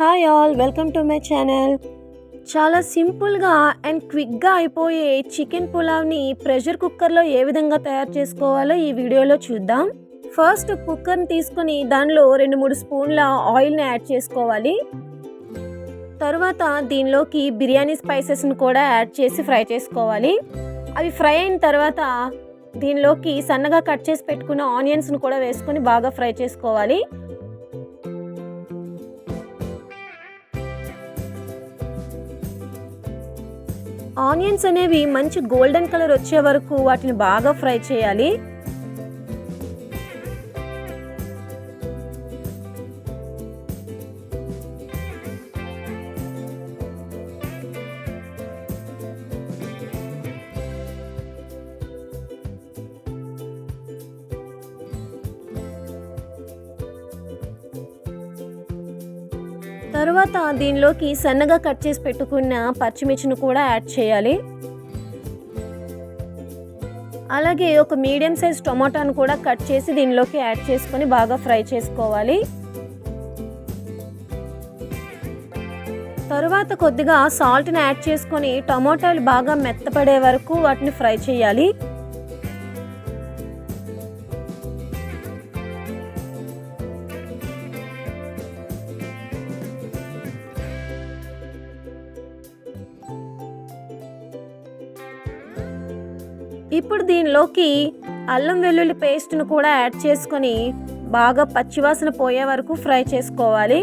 Hi all, welcome to my channel. చాలా సింపుల్గా and క్విక్గా అయిపోయే చికెన్ పులావ్ని ప్రెషర్ కుక్కర్లో ఏ విధంగా తయారు చేసుకోవాలో ఈ వీడియోలో చూద్దాం. ఫస్ట్ కుక్కర్ని తీసుకొని దానిలో 2-3 స్పూన్ల ఆయిల్ని యాడ్ చేసుకోవాలి. తర్వాత దీనిలోకి బిర్యానీ స్పైసెస్ని కూడా యాడ్ చేసి ఫ్రై చేసుకోవాలి. అవి ఫ్రై అయిన తర్వాత దీనిలోకి సన్నగా కట్ చేసి పెట్టుకున్న ఆనియన్స్ని కూడా వేసుకొని బాగా ఫ్రై చేసుకోవాలి. ఆనియన్స్ అనేవి మంచి గోల్డెన్ కలర్ వచ్చే వరకు వాటిని బాగా ఫ్రై చేయాలి. తర్వాత దీనిలోకి సన్నగా కట్ చేసి పెట్టుకున్న పచ్చిమిర్చిని కూడా యాడ్ చేయాలి. అలాగే ఒక మీడియం సైజ్ టొమాటోను కూడా కట్ చేసి దీనిలోకి యాడ్ చేసుకొని బాగా ఫ్రై చేసుకోవాలి. తర్వాత కొద్దిగా సాల్ట్ని యాడ్ చేసుకొని టొమాటోలు బాగా మెత్తపడే వరకు వాటిని ఫ్రై చేయాలి. ఇప్పుడు దీనిలోకి అల్లం వెల్లుల్లి పేస్ట్ను కూడా యాడ్ చేసుకొని బాగా పచ్చివాసన పోయే వరకు ఫ్రై చేసుకోవాలి.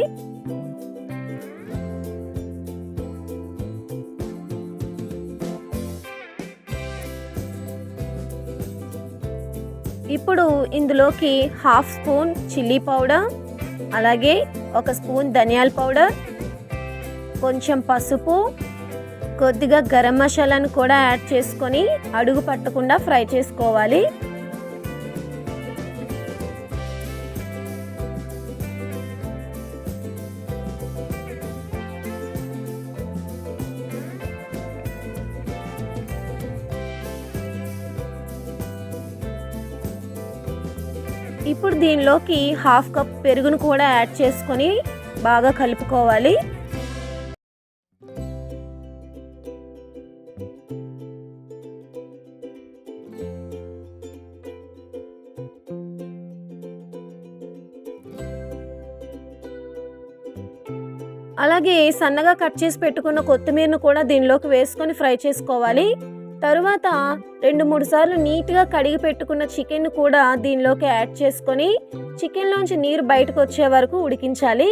ఇప్పుడు ఇందులోకి 1/2 స్పూన్ చిల్లీ పౌడర్, అలాగే 1 స్పూన్ ధనియాల పౌడర్, కొంచెం పసుపు, కొద్దిగా గరం మసాలాను కూడా యాడ్ చేసుకొని అడుగు పట్టకుండా ఫ్రై చేసుకోవాలి. ఇప్పుడు దీనిలోకి 1/2 కప్ పెరుగును కూడా యాడ్ చేసుకొని బాగా కలుపుకోవాలి. అలాగే సన్నగా కట్ చేసి పెట్టుకున్న కొత్తిమీరను కూడా దీనిలోకి వేసుకొని ఫ్రై చేసుకోవాలి. తరువాత 2-3 సార్లు నీట్గా కడిగి పెట్టుకున్న చికెన్ కూడా దీనిలోకి యాడ్ చేసుకొని చికెన్లోంచి నీరు బయటకు వచ్చే వరకు ఉడికించాలి.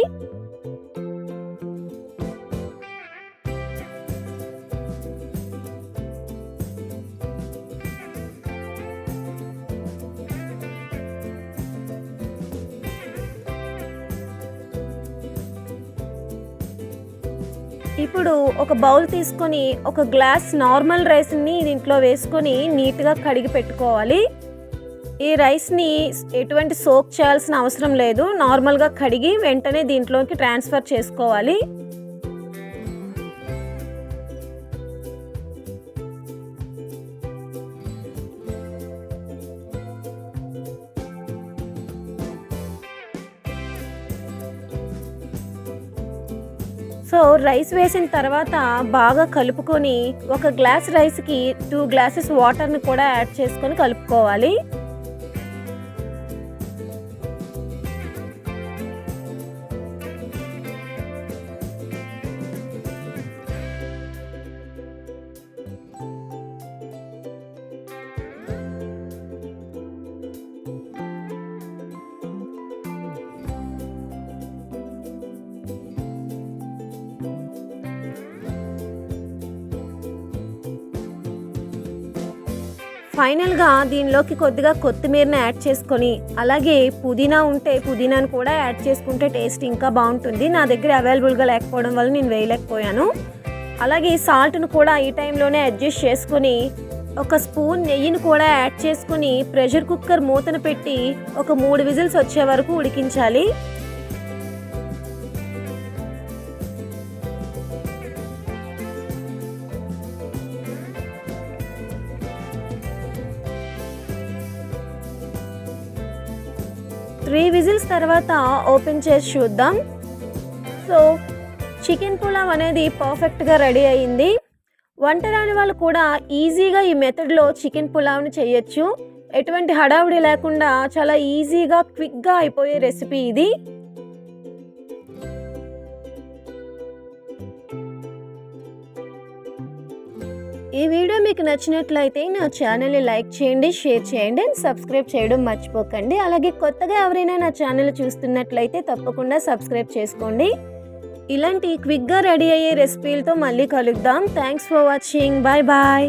ఇప్పుడు ఒక బౌల్ తీసుకొని 1 గ్లాస్ నార్మల్ రైస్ని దీంట్లో వేసుకొని నీట్గా కడిగి పెట్టుకోవాలి. ఈ రైస్ని ఎటువంటి సోక్ చేయాల్సిన అవసరం లేదు. నార్మల్గా కడిగి వెంటనే దీంట్లోకి ట్రాన్స్ఫర్ చేసుకోవాలి. సో రైస్ వేసిన తర్వాత బాగా కలుపుకొని 1 గ్లాస్ రైస్కి 2 గ్లాసెస్ వాటర్ని కూడా యాడ్ చేసుకొని కలుపుకోవాలి. ఫైనల్గా దీనిలోకి కొద్దిగా కొత్తిమీరని యాడ్ చేసుకొని, అలాగే పుదీనా ఉంటే పుదీనాను కూడా యాడ్ చేసుకుంటే టేస్ట్ ఇంకా బాగుంటుంది. నా దగ్గర అవైలబుల్గా లేకపోవడం వల్ల నేను వేయలేకపోయాను. అలాగే సాల్ట్ను కూడా ఈ టైంలోనే అడ్జస్ట్ చేసుకొని 1 స్పూన్ నెయ్యిని కూడా యాడ్ చేసుకొని ప్రెషర్ కుక్కర్ మూతను పెట్టి ఒక 3 విజిల్స్ వచ్చే వరకు ఉడికించాలి. త్రీ విజిల్స్ తర్వాత ఓపెన్ చేసి చూద్దాం. సో చికెన్ పులావ్ అనేది పర్ఫెక్ట్గా రెడీ అయింది. వంట రాని వాళ్ళు కూడా ఈజీగా ఈ మెథడ్లో చికెన్ పులావ్ని చేయొచ్చు. ఎటువంటి హడావుడి లేకుండా చాలా ఈజీగా క్విక్గా అయిపోయే రెసిపీ ఇది. ఈ వీడియో మీకు నచ్చినట్లయితే నా ఛానల్ని లైక్ చేయండి, షేర్ చేయండి అండ్ సబ్స్క్రైబ్ చేయడం మర్చిపోకండి. అలాగే కొత్తగా ఎవరైనా నా ఛానల్ చూస్తున్నట్లయితే తప్పకుండా సబ్స్క్రైబ్ చేసుకోండి. ఇలాంటి క్విక్గా రెడీ అయ్యే రెసిపీలతో మళ్ళీ కలుద్దాం. Thanks for watching. Bye bye.